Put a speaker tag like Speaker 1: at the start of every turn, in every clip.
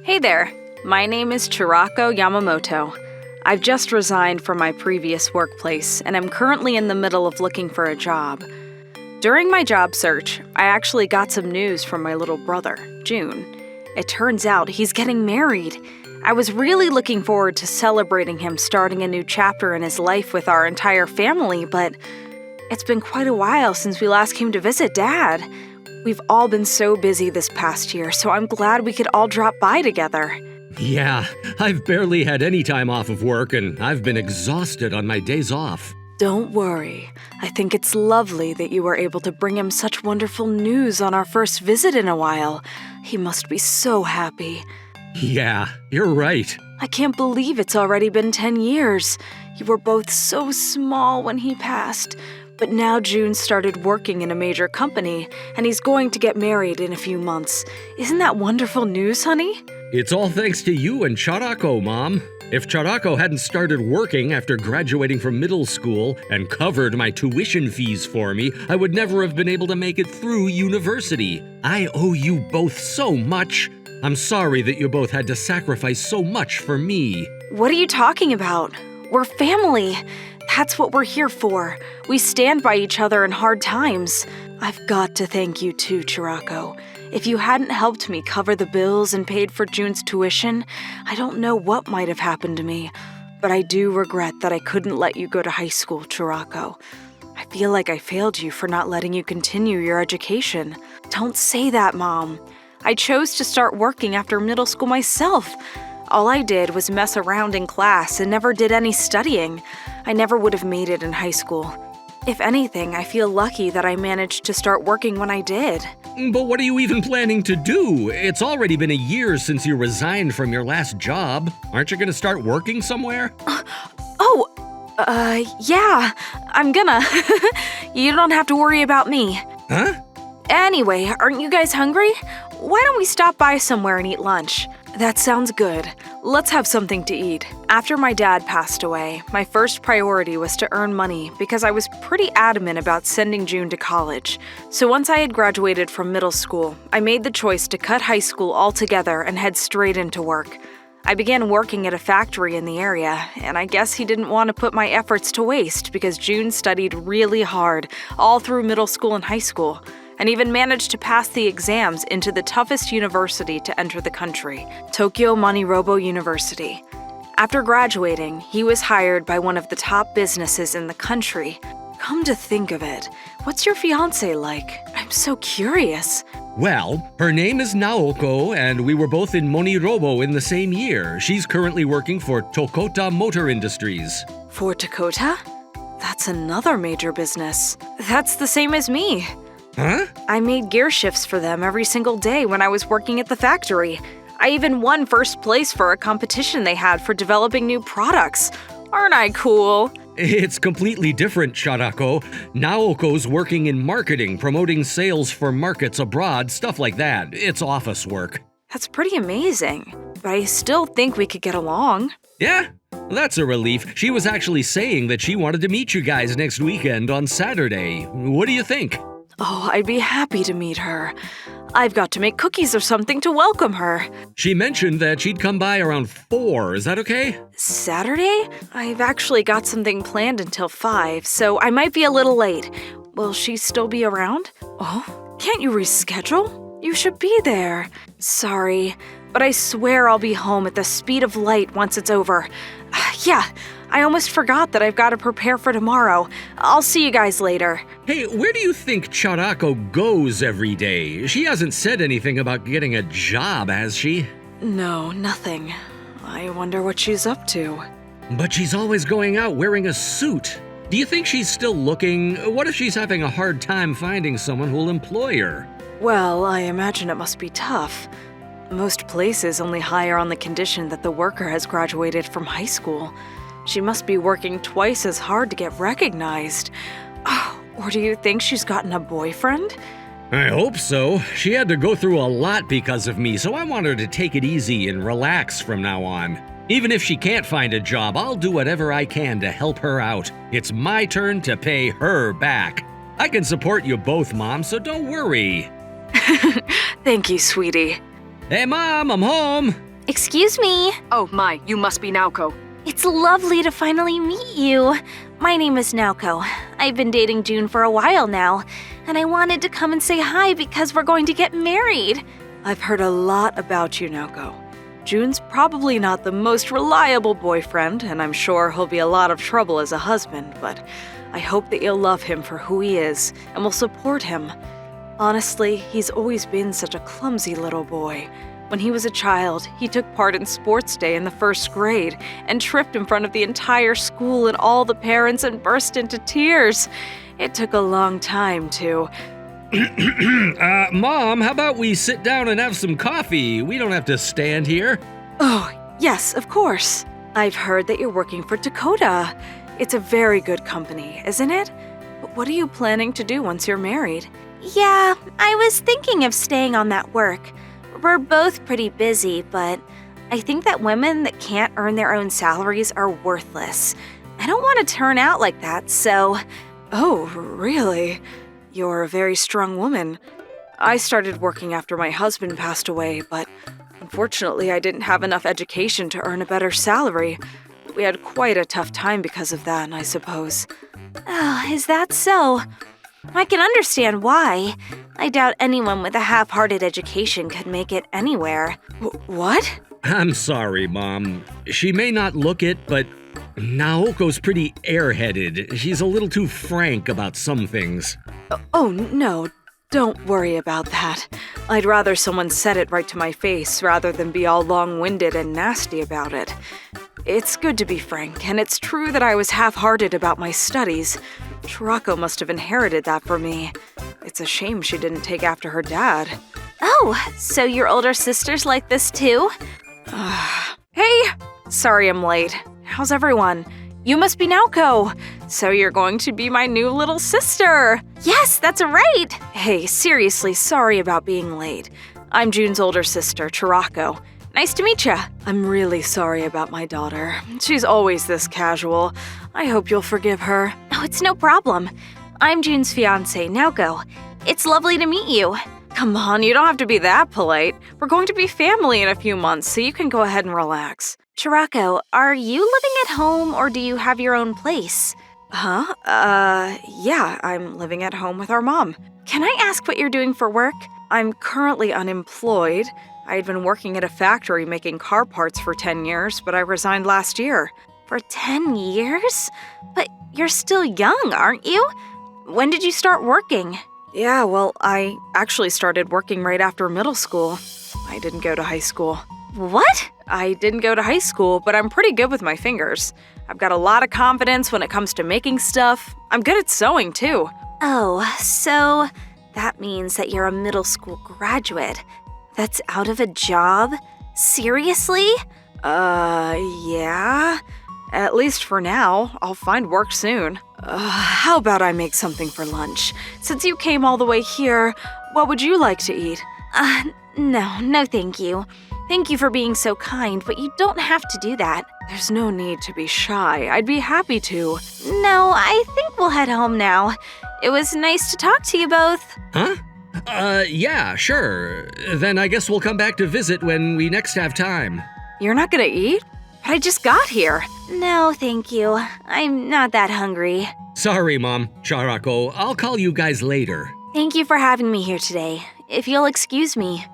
Speaker 1: Hey there, my name is Chirako Yamamoto. I've just resigned from my previous workplace and I'm currently in the middle of looking for a job. During my job search, I actually got some news from my little brother, June. It turns out he's getting married. I was really looking forward to celebrating him starting a new chapter in his life with our entire family, but it's been quite a while since we last came to visit Dad. We've all been so busy this past year, so I'm glad we could all drop by together.
Speaker 2: Yeah, I've barely had any time off of work and I've been exhausted on my days off.
Speaker 1: Don't worry. I think it's lovely that you were able to bring him such wonderful news on our first visit in a while. He must be so happy.
Speaker 2: Yeah, you're right.
Speaker 1: I can't believe it's already been 10 years. You were both so small when he passed. But now June started working in a major company, and he's going to get married in a few months. Isn't that wonderful news, honey?
Speaker 2: It's all thanks to you and Chirako, Mom. If Chirako hadn't started working after graduating from middle school and covered my tuition fees for me, I would never have been able to make it through university. I owe you both so much. I'm sorry that you both had to sacrifice so much for me.
Speaker 1: What are you talking about? We're family. That's what we're here for. We stand by each other in hard times. I've got to thank you too, Chirako. If you hadn't helped me cover the bills and paid for June's tuition, I don't know what might have happened to me. But I do regret that I couldn't let you go to high school, Chirako. I feel like I failed you for not letting you continue your education. Don't say that, Mom. I chose to start working after middle school myself. All I did was mess around in class and never did any studying. I never would have made it in high school. If anything, I feel lucky that I managed to start working when I did.
Speaker 2: But what are you even planning to do? It's already been a year since you resigned from your last job. Aren't you going to start working somewhere?
Speaker 1: Yeah, I'm gonna. You don't have to worry about me.
Speaker 2: Huh?
Speaker 1: Anyway, aren't you guys hungry? Why don't we stop by somewhere and eat lunch? That sounds good. Let's have something to eat. After my dad passed away, my first priority was to earn money because I was pretty adamant about sending June to college. So once I had graduated from middle school, I made the choice to cut high school altogether and head straight into work. I began working at a factory in the area, and I guess he didn't want to put my efforts to waste because June studied really hard all through middle school and high school, and even managed to pass the exams into the toughest university to enter the country, Tokyo MoniRobo University. After graduating, he was hired by one of the top businesses in the country. Come to think of it, what's your fiancée like? I'm so curious.
Speaker 2: Well, her name is Naoko, and we were both in MoniRobo in the same year. She's currently working for Tokota Motor Industries.
Speaker 1: For Tokota? That's another major business. That's the same as me.
Speaker 2: Huh?
Speaker 1: I made gear shifts for them every single day when I was working at the factory. I even won first place for a competition they had for developing new products. Aren't I cool?
Speaker 2: It's completely different, Chirako. Naoko's working in marketing, promoting sales for markets abroad, stuff like that. It's office work.
Speaker 1: That's pretty amazing, but I still think we could get along.
Speaker 2: Yeah? That's a relief. She was actually saying that she wanted to meet you guys next weekend on Saturday. What do you think?
Speaker 1: Oh, I'd be happy to meet her. I've got to make cookies or something to welcome her.
Speaker 2: She mentioned that she'd come by around 4. Is that okay?
Speaker 1: Saturday? I've actually got something planned until 5, so I might be a little late. Will she still be around? Oh, can't you reschedule? You should be there. Sorry, but I swear I'll be home at the speed of light once it's over. Yeah, I almost forgot that I've got to prepare for tomorrow. I'll see you guys later.
Speaker 2: Hey, where do you think Chirako goes every day? She hasn't said anything about getting a job, has she?
Speaker 1: No, nothing. I wonder what she's up to.
Speaker 2: But she's always going out wearing a suit. Do you think she's still looking? What if she's having a hard time finding someone who'll employ her?
Speaker 1: Well, I imagine it must be tough. Most places only hire on the condition that the worker has graduated from high school. She must be working twice as hard to get recognized. Oh, or do you think she's gotten a boyfriend?
Speaker 2: I hope so. She had to go through a lot because of me, so I want her to take it easy and relax from now on. Even if she can't find a job, I'll do whatever I can to help her out. It's my turn to pay her back. I can support you both, Mom, so don't worry.
Speaker 1: Thank you, sweetie.
Speaker 2: Hey, Mom, I'm home.
Speaker 1: Excuse me.
Speaker 3: Oh my, you must be Naoko.
Speaker 1: It's lovely to finally meet you. My name is Naoko. I've been dating June for a while now, and I wanted to come and say hi because we're going to get married. I've heard a lot about you, Naoko. June's probably not the most reliable boyfriend, and I'm sure he'll be a lot of trouble as a husband, but I hope that you'll love him for who he is and will support him. Honestly, he's always been such a clumsy little boy. When he was a child, he took part in sports day in the first grade and tripped in front of the entire school and all the parents and burst into tears. It took a long time to...
Speaker 2: Mom, how about we sit down and have some coffee? We don't have to stand here.
Speaker 1: Oh, yes, of course. I've heard that you're working for Dakota. It's a very good company, isn't it? But what are you planning to do once you're married? Yeah, I was thinking of staying on that work. We're both pretty busy, but I think that women that can't earn their own salaries are worthless. I don't want to turn out like that, so... Oh, really? You're a very strong woman. I started working after my husband passed away, but unfortunately I didn't have enough education to earn a better salary. We had quite a tough time because of that, I suppose. Oh, is that so? I can understand why. I doubt anyone with a half-hearted education could make it anywhere. What?
Speaker 2: I'm sorry, Mom. She may not look it, but Naoko's pretty airheaded. She's a little too frank about some things.
Speaker 1: Oh, no. Don't worry about that. I'd rather someone said it right to my face rather than be all long-winded and nasty about it. It's good to be frank, and it's true that I was half-hearted about my studies. Chirako must have inherited that from me. It's a shame she didn't take after her dad. Oh, so your older sister's like this too? Hey! Sorry I'm late. How's everyone? You must be Naoko. So you're going to be my new little sister. Yes, that's right. Hey, seriously, sorry about being late. I'm June's older sister, Chirako. Nice to meet ya. I'm really sorry about my daughter. She's always this casual. I hope you'll forgive her. Oh, it's no problem. I'm June's fiancée, Naoko. It's lovely to meet you. Come on, you don't have to be that polite. We're going to be family in a few months, so you can go ahead and relax. Chirako, are you living at home or do you have your own place? Yeah, I'm living at home with our mom. Can I ask what you're doing for work? I'm currently unemployed. I had been working at a factory making car parts for 10 years, but I resigned last year. For 10 years? But you're still young, aren't you? When did you start working? Yeah, well, I actually started working right after middle school. I didn't go to high school. What? I didn't go to high school, but I'm pretty good with my fingers. I've got a lot of confidence when it comes to making stuff. I'm good at sewing, too. Oh, so that means that you're a middle school graduate. That's out of a job? Seriously? Yeah. At least for now. I'll find work soon. How about I make something for lunch? Since you came all the way here, what would you like to eat? No thank you. Thank you for being so kind, but you don't have to do that. There's no need to be shy. I'd be happy to. No, I think we'll head home now. It was nice to talk to you both.
Speaker 2: Huh? Yeah, sure. Then I guess we'll come back to visit when we next have time.
Speaker 1: You're not gonna eat? But I just got here. No, thank you. I'm not that hungry.
Speaker 2: Sorry, Mom. Chirako, I'll call you guys later.
Speaker 1: Thank you for having me here today. If you'll excuse me.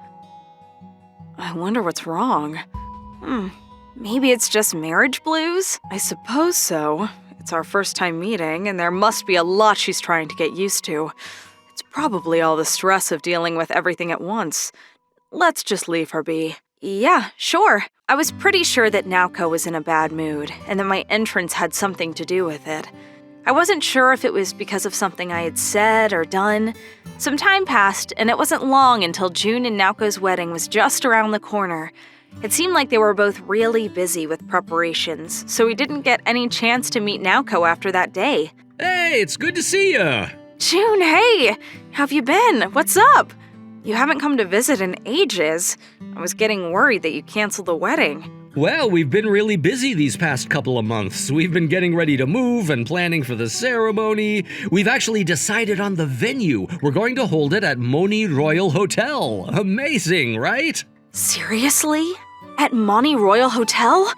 Speaker 1: I wonder what's wrong. Maybe it's just marriage blues? I suppose so. It's our first time meeting, and there must be a lot she's trying to get used to. It's probably all the stress of dealing with everything at once. Let's just leave her be. Yeah, sure. I was pretty sure that Naoko was in a bad mood, and that my entrance had something to do with it. I wasn't sure if it was because of something I had said or done. Some time passed, and it wasn't long until June and Naoko's wedding was just around the corner. It seemed like they were both really busy with preparations, so we didn't get any chance to meet Naoko after that day.
Speaker 2: Hey, it's good to see ya!
Speaker 1: June, hey! How've you been? What's up? You haven't come to visit in ages. I was getting worried that you canceled the wedding.
Speaker 2: Well, we've been really busy these past couple of months. We've been getting ready to move and planning for the ceremony. We've actually decided on the venue. We're going to hold it at MoniRobo Hotel. Amazing, right?
Speaker 1: Seriously? At MoniRobo Hotel?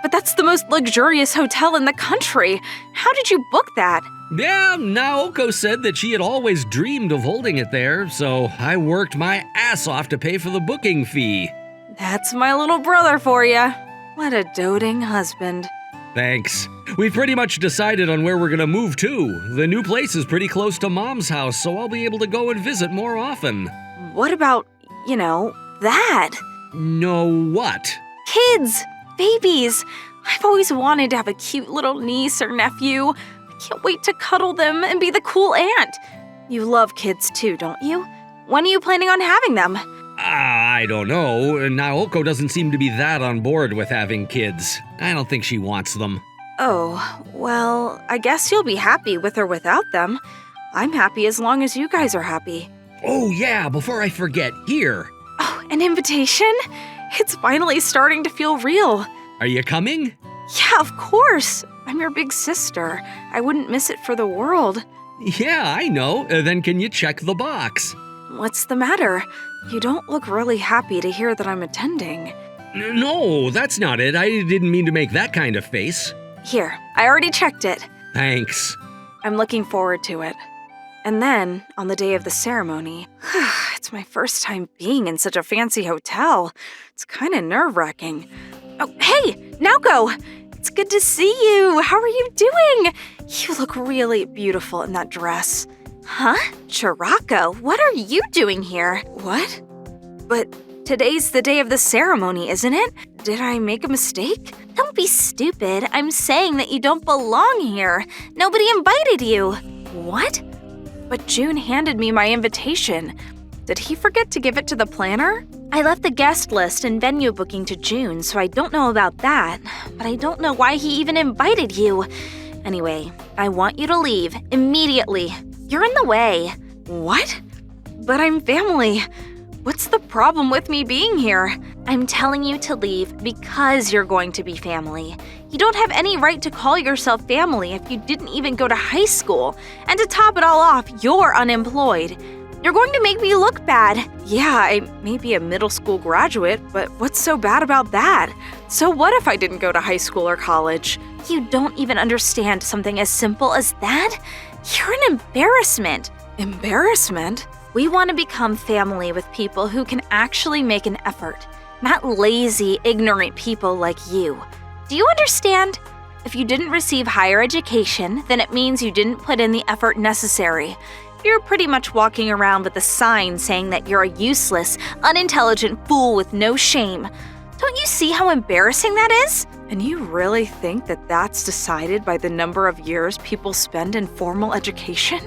Speaker 1: But that's the most luxurious hotel in the country. How did you book that?
Speaker 2: Yeah, Naoko said that she had always dreamed of holding it there, so I worked my ass off to pay for the booking fee.
Speaker 1: That's my little brother for ya. What a doting husband.
Speaker 2: Thanks. We've pretty much decided on where we're gonna move to. The new place is pretty close to Mom's house, so I'll be able to go and visit more often.
Speaker 1: What about, that?
Speaker 2: No what?
Speaker 1: Kids! Babies! I've always wanted to have a cute little niece or nephew. I can't wait to cuddle them and be the cool aunt. You love kids too, don't you? When are you planning on having them?
Speaker 2: I don't know. Naoko doesn't seem to be that on board with having kids. I don't think she wants them.
Speaker 1: Oh, well, I guess you'll be happy with or without them. I'm happy as long as you guys are happy.
Speaker 2: Oh yeah, before I forget, here.
Speaker 1: Oh, an invitation? It's finally starting to feel real.
Speaker 2: Are you coming?
Speaker 1: Yeah, of course. I'm your big sister. I wouldn't miss it for the world.
Speaker 2: Yeah, I know. Then can you check the box?
Speaker 1: What's the matter? You don't look really happy to hear that I'm attending.
Speaker 2: No, that's not it. I didn't mean to make that kind of face.
Speaker 1: Here, I already checked it.
Speaker 2: Thanks.
Speaker 1: I'm looking forward to it. And then, on the day of the ceremony, it's my first time being in such a fancy hotel. It's kind of nerve-wracking. Oh, hey, Naoko! It's good to see you. How are you doing? You look really beautiful in that dress. Huh? Chirako, what are you doing here? What? But today's the day of the ceremony, isn't it? Did I make a mistake? Don't be stupid. I'm saying that you don't belong here. Nobody invited you. What? But June handed me my invitation. Did he forget to give it to the planner? I left the guest list and venue booking to June, so I don't know about that. But I don't know why he even invited you. Anyway, I want you to leave immediately. You're in the way. What? But I'm family. What's the problem with me being here? I'm telling you to leave because you're going to be family. You don't have any right to call yourself family if you didn't even go to high school. And to top it all off, you're unemployed. You're going to make me look bad. Yeah, I may be a middle school graduate, but what's so bad about that? So what if I didn't go to high school or college? You don't even understand something as simple as that? You're an embarrassment. Embarrassment? We want to become family with people who can actually make an effort, not lazy, ignorant people like you. Do you understand? If you didn't receive higher education, then it means you didn't put in the effort necessary. You're pretty much walking around with a sign saying that you're a useless, unintelligent fool with no shame. Don't you see how embarrassing that is? And you really think that that's decided by the number of years people spend in formal education?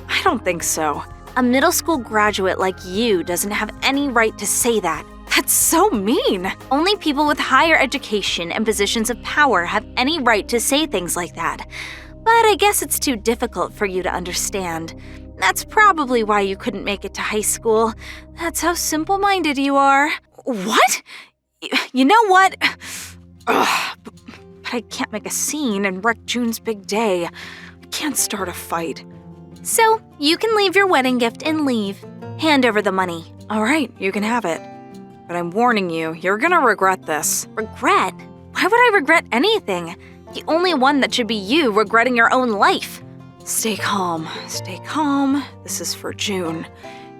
Speaker 1: I don't think so. A middle school graduate like you doesn't have any right to say that. That's so mean. Only people with higher education and positions of power have any right to say things like that. But I guess it's too difficult for you to understand. That's probably why you couldn't make it to high school. That's how simple-minded you are. What? You know what? Ugh, but I can't make a scene and wreck June's big day. I can't start a fight. So, you can leave your wedding gift and leave. Hand over the money. All right, you can have it. But I'm warning you, you're gonna regret this. Regret? Why would I regret anything? The only one that should be you regretting your own life. Stay calm. Stay calm. This is for June.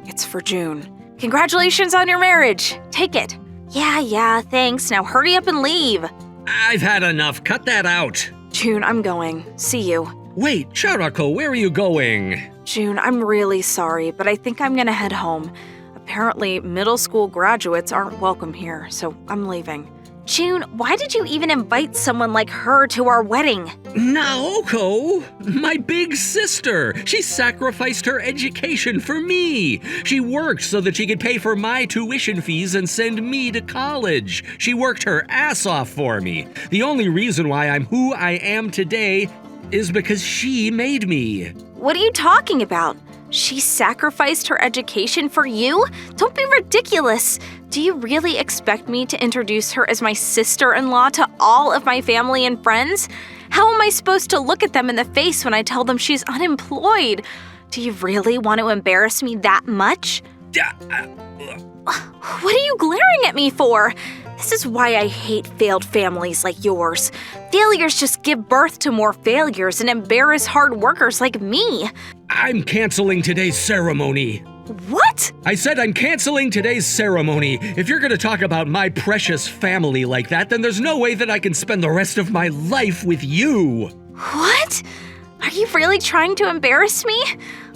Speaker 1: It's for June. Congratulations on your marriage. Take it. Yeah, thanks. Now hurry up and leave.
Speaker 2: I've had enough. Cut that out.
Speaker 1: June, I'm going. See you.
Speaker 2: Wait, Chirako, where are you going?
Speaker 1: June, I'm really sorry, but I think I'm gonna head home. Apparently, middle school graduates aren't welcome here, so I'm leaving. June, why did you even invite someone like her to our wedding?
Speaker 2: Naoko! My big sister! She sacrificed her education for me! She worked so that she could pay for my tuition fees and send me to college. She worked her ass off for me. The only reason why I'm who I am today is because she made me.
Speaker 1: What are you talking about? She sacrificed her education for you? Don't be ridiculous. Do you really expect me to introduce her as my sister-in-law to all of my family and friends? How am I supposed to look at them in the face when I tell them she's unemployed? Do you really want to embarrass me that much? What are you glaring at me for? This is why I hate failed families like yours. Failures just give birth to more failures and embarrass hard workers like me.
Speaker 2: I'm canceling today's ceremony.
Speaker 1: What?
Speaker 2: I said I'm canceling today's ceremony. If you're gonna talk about my precious family like that, then there's no way that I can spend the rest of my life with you.
Speaker 1: What? Are you really trying to embarrass me?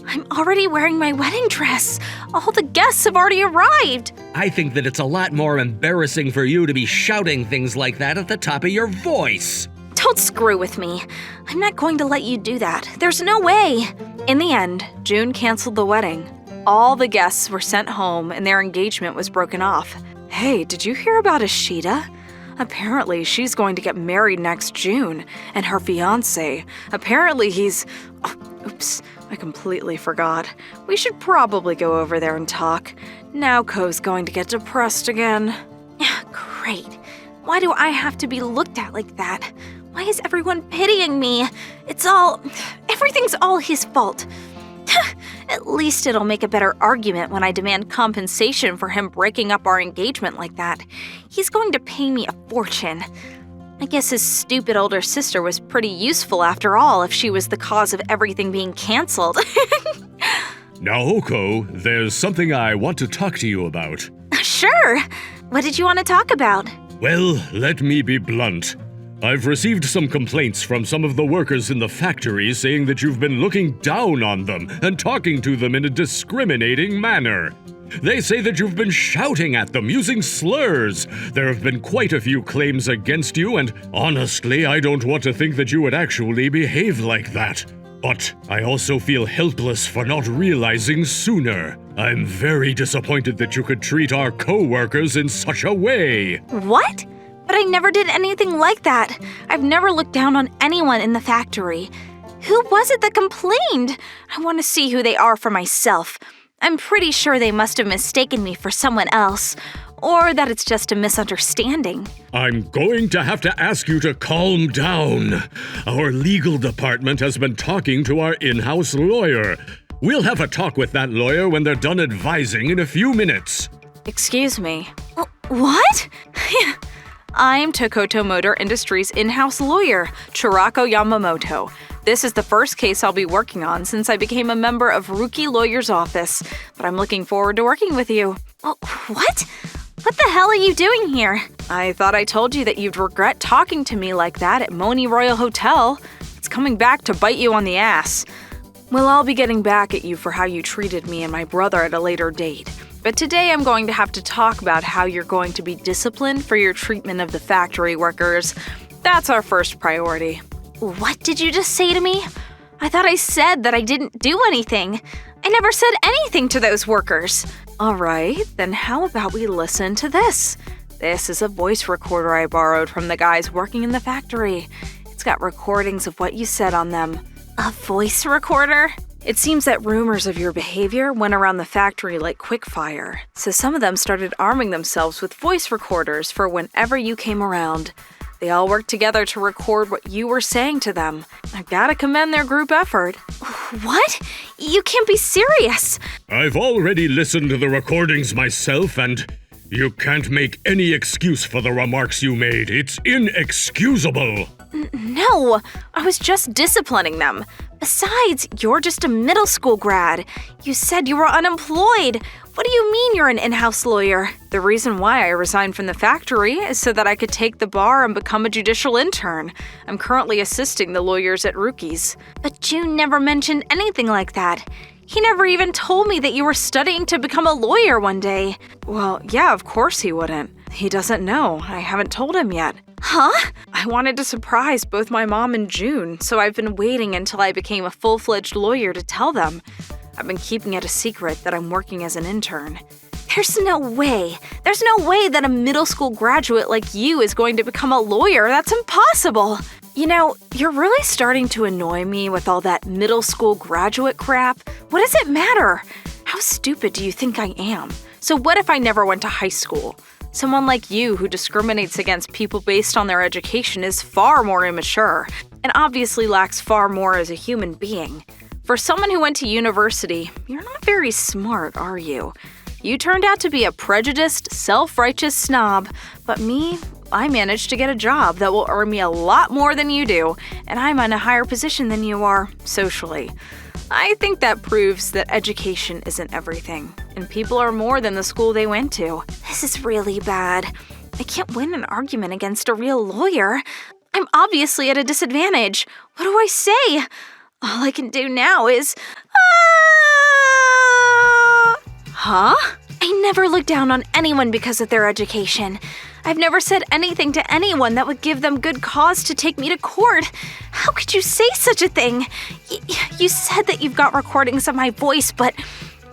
Speaker 1: I'm already wearing my wedding dress. All the guests have already arrived.
Speaker 2: I think that it's a lot more embarrassing for you to be shouting things like that at the top of your voice.
Speaker 1: Don't screw with me. I'm not going to let you do that. There's no way. In the end, June canceled the wedding. All the guests were sent home and their engagement was broken off. Hey, did you hear about Ishida? Apparently, she's going to get married next June, and her fiancé. Apparently, he's... Oh, oops, I completely forgot. We should probably go over there and talk. Naoko's going to get depressed again. Great. Why do I have to be looked at like that? Why is everyone pitying me? Everything's all his fault. At least it'll make a better argument when I demand compensation for him breaking up our engagement like that. He's going to pay me a fortune. I guess his stupid older sister was pretty useful after all if she was the cause of everything being canceled.
Speaker 2: Naoko, there's something I want to talk to you about.
Speaker 1: Sure. What did you want to talk about?
Speaker 2: Well, let me be blunt. I've received some complaints from some of the workers in the factory saying that you've been looking down on them and talking to them in a discriminating manner. They say that you've been shouting at them using slurs. There have been quite a few claims against you, and honestly, I don't want to think that you would actually behave like that. But I also feel helpless for not realizing sooner. I'm very disappointed that you could treat our co-workers in such a way.
Speaker 1: What? But I never did anything like that. I've never looked down on anyone in the factory. Who was it that complained? I want to see who they are for myself. I'm pretty sure they must have mistaken me for someone else, or that it's just a misunderstanding.
Speaker 2: I'm going to have to ask you to calm down. Our legal department has been talking to our in-house lawyer. We'll have a talk with that lawyer when they're done advising in a few minutes.
Speaker 1: Excuse me. What? I'm Tokoto Motor Industries' in-house lawyer, Chirako Yamamoto. This is the first case I'll be working on since I became a member of Rookie Lawyer's office, but I'm looking forward to working with you. Oh, what? What the hell are you doing here? I thought I told you that you'd regret talking to me like that at Moni Royal Hotel. It's coming back to bite you on the ass. Well, I'll be getting back at you for how you treated me and my brother at a later date. But today I'm going to have to talk about how you're going to be disciplined for your treatment of the factory workers. That's our first priority. What did you just say to me? I thought I said that I didn't do anything. I never said anything to those workers. All right, then how about we listen to this? This is a voice recorder I borrowed from the guys working in the factory. It's got recordings of what you said on them. A voice recorder? It seems that rumors of your behavior went around the factory like quickfire, so some of them started arming themselves with voice recorders for whenever you came around. They all worked together to record what you were saying to them. I've gotta commend their group effort. What? You can't be serious!
Speaker 2: I've already listened to the recordings myself, and you can't make any excuse for the remarks you made. It's inexcusable.
Speaker 1: No, I was just disciplining them. Besides, you're just a middle school grad. You said you were unemployed. What do you mean you're an in-house lawyer? The reason why I resigned from the factory is so that I could take the bar and become a judicial intern. I'm currently assisting the lawyers at Rookies. But June never mentioned anything like that. He never even told me that you were studying to become a lawyer one day. Well, yeah, of course he wouldn't. He doesn't know. I haven't told him yet. Huh? I wanted to surprise both my mom and June, so I've been waiting until I became a full-fledged lawyer to tell them. I've been keeping it a secret that I'm working as an intern. There's no way. There's no way that a middle school graduate like you is going to become a lawyer. That's impossible. You know, you're really starting to annoy me with all that middle school graduate crap. What does it matter? How stupid do you think I am? So what if I never went to high school? Someone like you who discriminates against people based on their education is far more immature and obviously lacks far more as a human being. For someone who went to university, you're not very smart, are you? You turned out to be a prejudiced, self-righteous snob, but me, I managed to get a job that will earn me a lot more than you do, and I'm in a higher position than you are, socially. I think that proves that education isn't everything, and people are more than the school they went to. This is really bad. I can't win an argument against a real lawyer. I'm obviously at a disadvantage. What do I say? All I can do now is… Huh? I never look down on anyone because of their education. I've never said anything to anyone that would give them good cause to take me to court. How could you say such a thing? You said that you've got recordings of my voice, but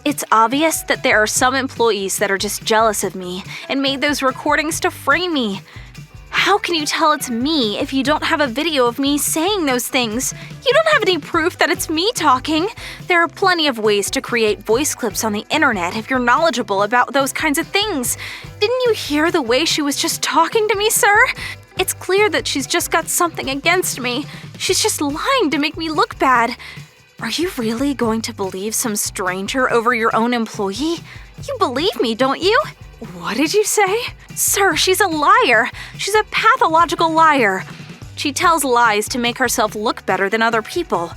Speaker 1: it's obvious that there are some employees that are just jealous of me and made those recordings to frame me. How can you tell it's me if you don't have a video of me saying those things? You don't have any proof that it's me talking. There are plenty of ways to create voice clips on the internet if you're knowledgeable about those kinds of things. Didn't you hear the way she was just talking to me, sir? It's clear that she's just got something against me. She's just lying to make me look bad. Are you really going to believe some stranger over your own employee? You believe me, don't you? What did you say? Sir, she's a liar. She's a pathological liar. She tells lies to make herself look better than other people.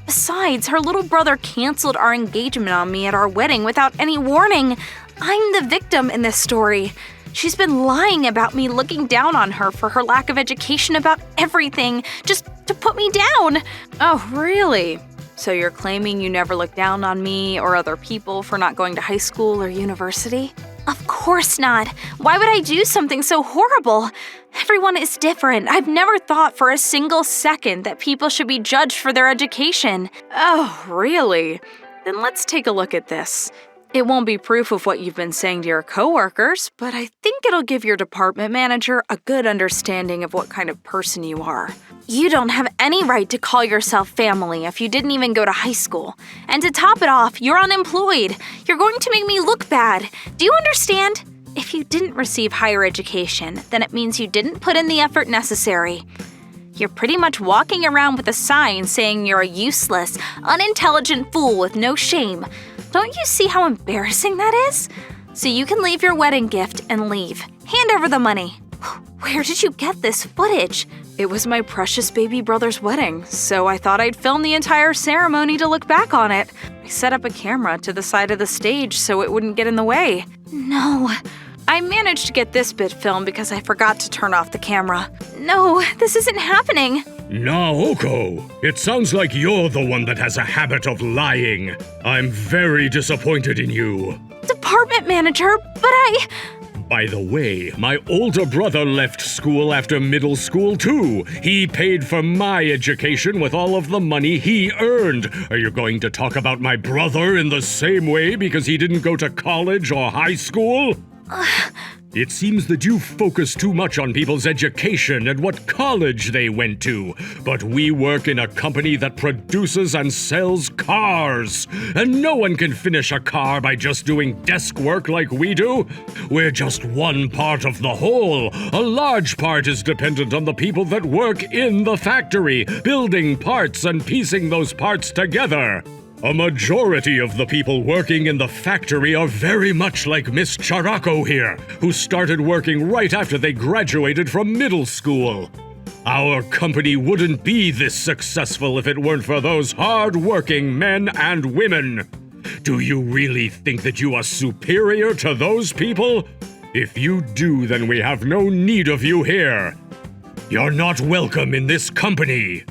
Speaker 1: Besides, her little brother canceled our engagement on me at our wedding without any warning. I'm the victim in this story. She's been lying about me looking down on her for her lack of education about everything, just to put me down. Oh, really? So you're claiming you never looked down on me or other people for not going to high school or university? Of course not. Why would I do something so horrible? Everyone is different. I've never thought for a single second that people should be judged for their education. Oh, really? Then let's take a look at this. It won't be proof of what you've been saying to your coworkers, but I think it'll give your department manager a good understanding of what kind of person you are. You don't have any right to call yourself family if you didn't even go to high school. And to top it off, you're unemployed. You're going to make me look bad. Do you understand? If you didn't receive higher education, then it means you didn't put in the effort necessary. You're pretty much walking around with a sign saying you're a useless, unintelligent fool with no shame. Don't you see how embarrassing that is? So you can leave your wedding gift and leave. Hand over the money. Where did you get this footage? It was my precious baby brother's wedding, so I thought I'd film the entire ceremony to look back on it. I set up a camera to the side of the stage so it wouldn't get in the way. No. I managed to get this bit filmed because I forgot to turn off the camera. No, this isn't happening.
Speaker 2: Naoko, it sounds like you're the one that has a habit of lying. I'm very disappointed in you.
Speaker 1: Department manager, but
Speaker 2: By the way, my older brother left school after middle school too. He paid for my education with all of the money he earned. Are you going to talk about my brother in the same way because he didn't go to college or high school? It seems that you focus too much on people's education and what college they went to. But we work in a company that produces and sells cars. And no one can finish a car by just doing desk work like we do. We're just one part of the whole. A large part is dependent on the people that work in the factory, building parts and piecing those parts together. A majority of the people working in the factory are very much like Miss Charako here, who started working right after they graduated from middle school. Our company wouldn't be this successful if it weren't for those hard-working men and women. Do you really think that you are superior to those people? If you do, then we have no need of you here. You're not welcome in this company.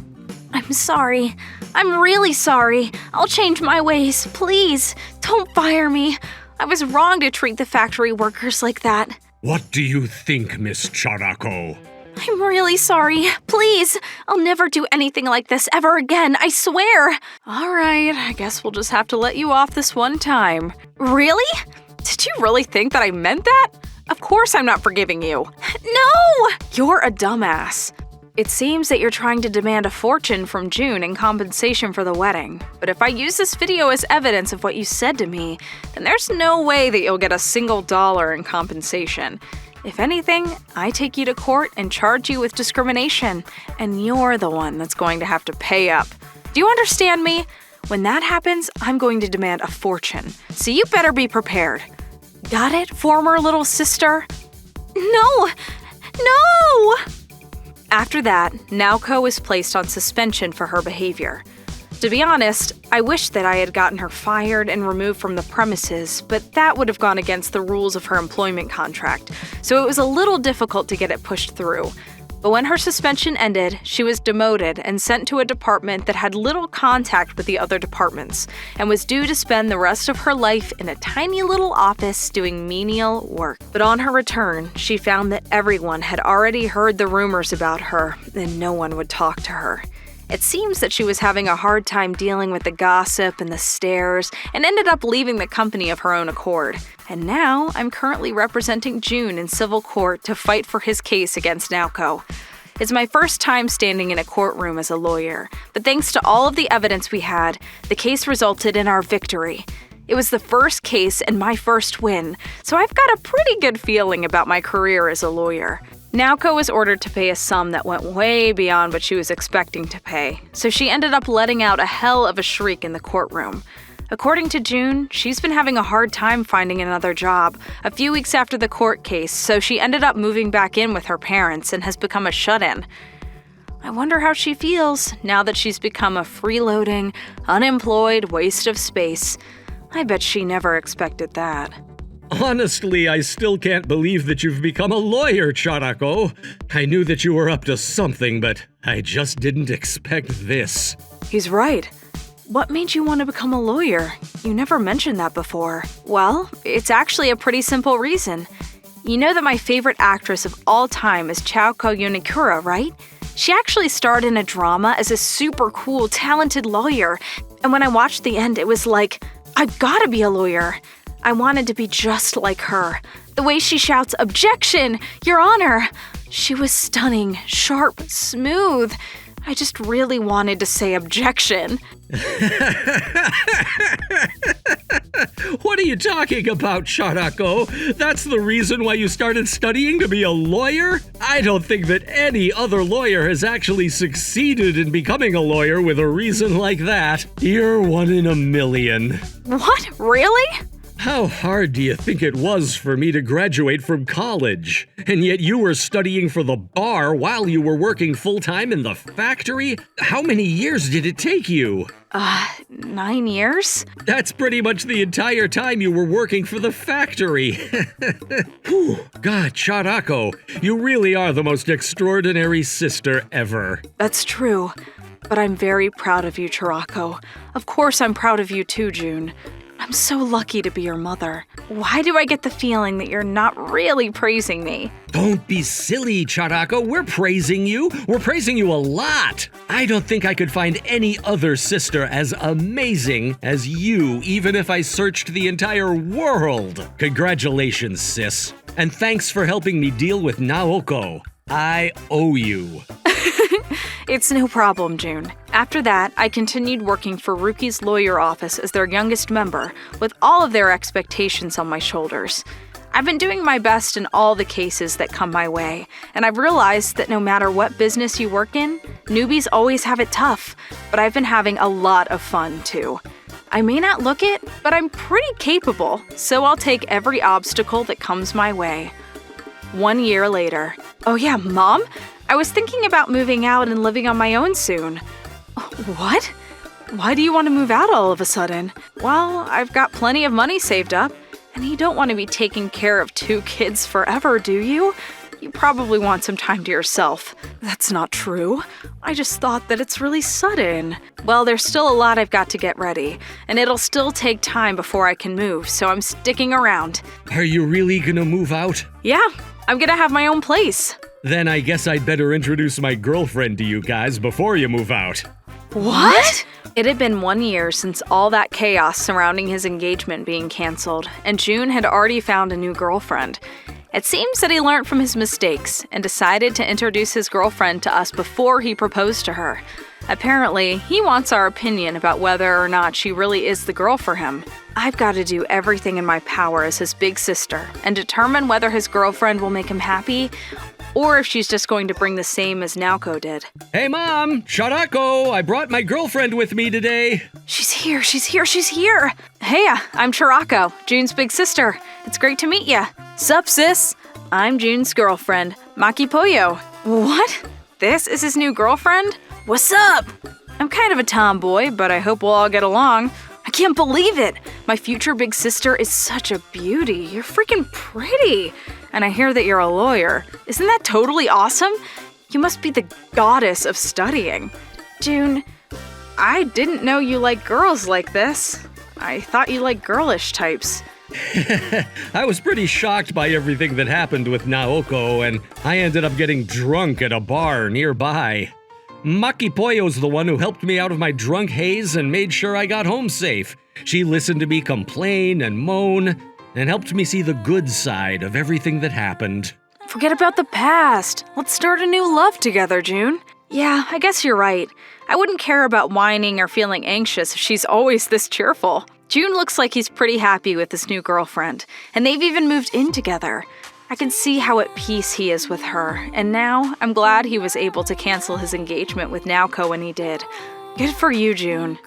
Speaker 1: I'm sorry. I'm really sorry. I'll change my ways. Please, don't fire me. I was wrong to treat the factory workers like that.
Speaker 2: What do you think, Miss Charako?
Speaker 1: I'm really sorry. Please, I'll never do anything like this ever again, I swear. All right, I guess we'll just have to let you off this one time. Really? Did you really think that I meant that? Of course I'm not forgiving you. No! You're a dumbass. It seems that you're trying to demand a fortune from June in compensation for the wedding. But if I use this video as evidence of what you said to me, then there's no way that you'll get a single dollar in compensation. If anything, I take you to court and charge you with discrimination, and you're the one that's going to have to pay up. Do you understand me? When that happens, I'm going to demand a fortune, so you better be prepared. Got it, former little sister? No! No! After that, Naoko was placed on suspension for her behavior. To be honest, I wish that I had gotten her fired and removed from the premises, but that would have gone against the rules of her employment contract, so it was a little difficult to get it pushed through. But when her suspension ended, she was demoted and sent to a department that had little contact with the other departments, and was due to spend the rest of her life in a tiny little office doing menial work. But on her return, she found that everyone had already heard the rumors about her, and no one would talk to her. It seems that she was having a hard time dealing with the gossip and the stares, and ended up leaving the company of her own accord. And now, I'm currently representing June in civil court to fight for his case against Naoko. It's my first time standing in a courtroom as a lawyer, but thanks to all of the evidence we had, the case resulted in our victory. It was the first case and my first win, so I've got a pretty good feeling about my career as a lawyer. Naoko was ordered to pay a sum that went way beyond what she was expecting to pay, so she ended up letting out a hell of a shriek in the courtroom. According to June, she's been having a hard time finding another job a few weeks after the court case, so she ended up moving back in with her parents and has become a shut-in. I wonder how she feels now that she's become a freeloading, unemployed waste of space. I bet she never expected that.
Speaker 2: Honestly, I still can't believe that you've become a lawyer, Charako. I knew that you were up to something, but I just didn't expect this.
Speaker 1: He's right. What made you want to become a lawyer? You never mentioned that before. Well, it's actually a pretty simple reason. You know that my favorite actress of all time is Naoko Yonikura, right? She actually starred in a drama as a super cool, talented lawyer. And when I watched the end, it was like, I've gotta be a lawyer. I wanted to be just like her. The way she shouts, "Objection! Your Honor!" She was stunning, sharp, smooth. I just really wanted to say objection.
Speaker 2: What are you talking about, Charako? That's the reason why you started studying to be a lawyer? I don't think that any other lawyer has actually succeeded in becoming a lawyer with a reason like that. You're one in a million.
Speaker 1: What? Really?
Speaker 2: How hard do you think it was for me to graduate from college? And yet you were studying for the bar while you were working full-time in the factory? How many years did it take you?
Speaker 1: 9 years?
Speaker 2: That's pretty much the entire time you were working for the factory. Whew. God, Charako, you really are the most extraordinary sister ever.
Speaker 1: That's true. But I'm very proud of you, Charako. Of course I'm proud of you too, June. I'm so lucky to be your mother. Why do I get the feeling that you're not really praising me?
Speaker 2: Don't be silly, Charako. We're praising you. We're praising you a lot. I don't think I could find any other sister as amazing as you, even if I searched the entire world. Congratulations, sis. And thanks for helping me deal with Naoko. I owe you.
Speaker 1: It's no problem, June. After that, I continued working for Ruki's lawyer office as their youngest member, with all of their expectations on my shoulders. I've been doing my best in all the cases that come my way, and I've realized that no matter what business you work in, newbies always have it tough, but I've been having a lot of fun too. I may not look it, but I'm pretty capable, so I'll take every obstacle that comes my way. 1 year later. Oh yeah, Mom? I was thinking about moving out and living on my own soon. What? Why do you want to move out all of a sudden? Well, I've got plenty of money saved up, and you don't want to be taking care of 2 kids forever, do you? You probably want some time to yourself. That's not true. I just thought that it's really sudden. Well, there's still a lot I've got to get ready, and it'll still take time before I can move, so I'm sticking around.
Speaker 2: Are you really gonna move out?
Speaker 1: Yeah, I'm gonna have my own place.
Speaker 2: Then I guess I'd better introduce my girlfriend to you guys before you move out.
Speaker 1: What? It had been 1 year since all that chaos surrounding his engagement being canceled, and June had already found a new girlfriend. It seems that he learned from his mistakes and decided to introduce his girlfriend to us before he proposed to her. Apparently, he wants our opinion about whether or not she really is the girl for him. I've got to do everything in my power as his big sister and determine whether his girlfriend will make him happy or if she's just going to bring the same as Naoko did.
Speaker 2: Hey, Mom! Chorako! I brought my girlfriend with me today.
Speaker 1: She's here, she's here, she's here! Hey, I'm Chorako, June's big sister. It's great to meet ya. Sup, sis? I'm June's girlfriend, Maki Pollo. What? This is his new girlfriend? What's up? I'm kind of a tomboy, but I hope we'll all get along. I can't believe it! My future big sister is such a beauty. You're freaking pretty! And I hear that you're a lawyer. Isn't that totally awesome? You must be the goddess of studying. June, I didn't know you like girls like this. I thought you liked girlish types.
Speaker 2: I was pretty shocked by everything that happened with Naoko, and I ended up getting drunk at a bar nearby. Maki Pollo's the one who helped me out of my drunk haze and made sure I got home safe. She listened to me complain and moan, and helped me see the good side of everything that happened.
Speaker 1: Forget about the past. Let's start a new love together, June. Yeah, I guess you're right. I wouldn't care about whining or feeling anxious if she's always this cheerful. June looks like he's pretty happy with his new girlfriend, and they've even moved in together. I can see how at peace he is with her, and now I'm glad he was able to cancel his engagement with Naoko when he did. Good for you, June.